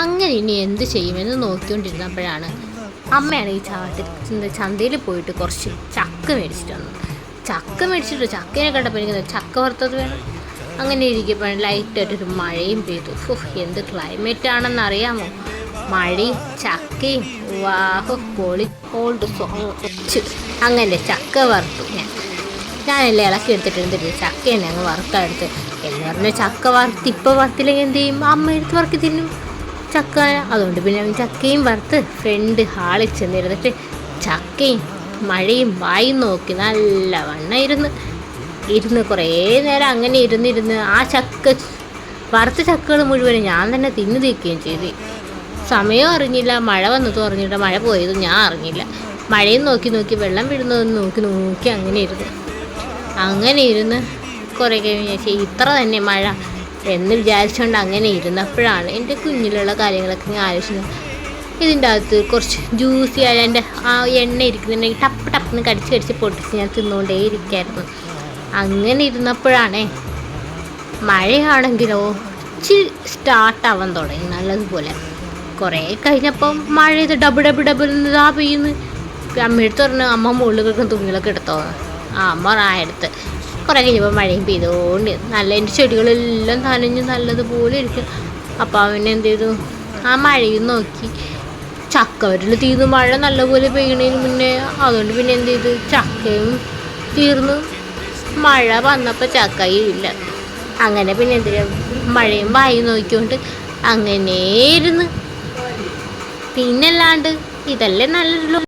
അങ്ങനെ ഇനി എന്ത് ചെയ്യുമെന്ന് നോക്കിക്കൊണ്ടിരുന്നപ്പോഴാണ് അമ്മയാണ് ഈ ചന്തയിൽ പോയിട്ട് കുറച്ച് ചക്ക മേടിച്ചിട്ട് വന്നത്. ചക്കയെ കണ്ടപ്പോൾ എനിക്ക് ചക്ക വറുത്തത് വേണം. അങ്ങനെ ഇരിക്കുമ്പോഴാണ് ലൈറ്റായിട്ടൊരു മഴയും പെയ്തു. എന്ത് ക്ലൈമറ്റ് ആണെന്ന് അറിയാമോ? മഴയും ചക്കയും പൊളി ഓൾഡ് സോങ്. അങ്ങനെ ചക്ക വറുത്തു. ഞാനെല്ലാം ഇളക്കി എടുത്തിട്ട് ചക്ക തന്നെ അങ്ങ് വറുത്തെടുത്ത്. എന്ന് പറഞ്ഞാൽ ചക്ക ഇപ്പം വറുത്തില്ലെങ്കിൽ എന്ത് ചെയ്യും? അമ്മ എടുത്ത് വറുക്കി തിന്നും ചക്ക. അതുകൊണ്ട് പിന്നെ ചക്കയും വറുത്ത് ഫ്രണ്ട് ഹാളിൽ ചെന്നിരുന്നിട്ട് ചക്കയും മഴയും വായും നോക്കി നല്ല വണ്ണം ഇരുന്ന് കുറേ നേരം അങ്ങനെ ഇരുന്നിരുന്ന് ആ വറുത്ത ചക്കകൾ മുഴുവനും ഞാൻ തന്നെ തിന്നു തീർക്കുകയും ചെയ്തു. സമയം അറിഞ്ഞില്ല, മഴ വന്നതും അറിഞ്ഞില്ല, മഴ പോയതും ഞാൻ അറിഞ്ഞില്ല. മഴയും നോക്കി വെള്ളം വീഴുന്നതെന്ന് നോക്കി അങ്ങനെ ഇരുന്ന് കുറേ കഴിഞ്ഞ് ഇത്ര തന്നെ മഴ എന്ന് വിചാരിച്ചുകൊണ്ട് അങ്ങനെ ഇരുന്നപ്പോഴാണ് എൻ്റെ കുഞ്ഞിലുള്ള കാര്യങ്ങളൊക്കെ ഞാൻ ആലോചിച്ചത്. ഇതിൻ്റെ അകത്ത് കുറച്ച് ജ്യൂസി ആയ എൻ്റെ ആ എണ്ണ ഇരിക്കുന്നുണ്ടെങ്കിൽ ടപ്പെന്ന് കടിച്ച് പൊട്ടിച്ച് ഞാൻ തിന്നുകൊണ്ടേ ഇരിക്കായിരുന്നു. അങ്ങനെ ഇരുന്നപ്പോഴാണേ മഴയാണെങ്കിലോ ഇച്ചിരി സ്റ്റാർട്ടാവാൻ തുടങ്ങി നല്ലതുപോലെ. കുറേ കഴിഞ്ഞപ്പം മഴ ഇത് ഡബിൾ ഇതാ പെയ്യുന്നു. അമ്മയെടുത്ത് പറഞ്ഞു, അമ്മ മുകളിലൊക്കെ തുണികളൊക്കെ എടുത്തോ? അമ്മ എടുത്ത്. കുറേ കഴിഞ്ഞപ്പോൾ മഴയും പെയ്തുകൊണ്ട് നല്ല എൻ്റെ ചെടികളെല്ലാം നനഞ്ഞ് നല്ലതുപോലെ ഇരിക്കും. അപ്പോൾ അവൻ എന്ത് ചെയ്തു? ആ മഴയും നോക്കി ചക്കവരിൽ തീർന്നു. മഴ നല്ലപോലെ പെയ്യണതിന് മുന്നേ. അതുകൊണ്ട് പിന്നെ എന്ത് ചെയ്തു? ചക്കയും തീർന്നു. മഴ വന്നപ്പോൾ ചക്കയും ഇല്ല. അങ്ങനെ പിന്നെ എന്ത് ചെയ്യും? മഴയും വായി നോക്കിക്കൊണ്ട് അങ്ങനെ ഇരുന്ന്. പിന്നല്ലാണ്ട് ഇതല്ലേ നല്ലൊരു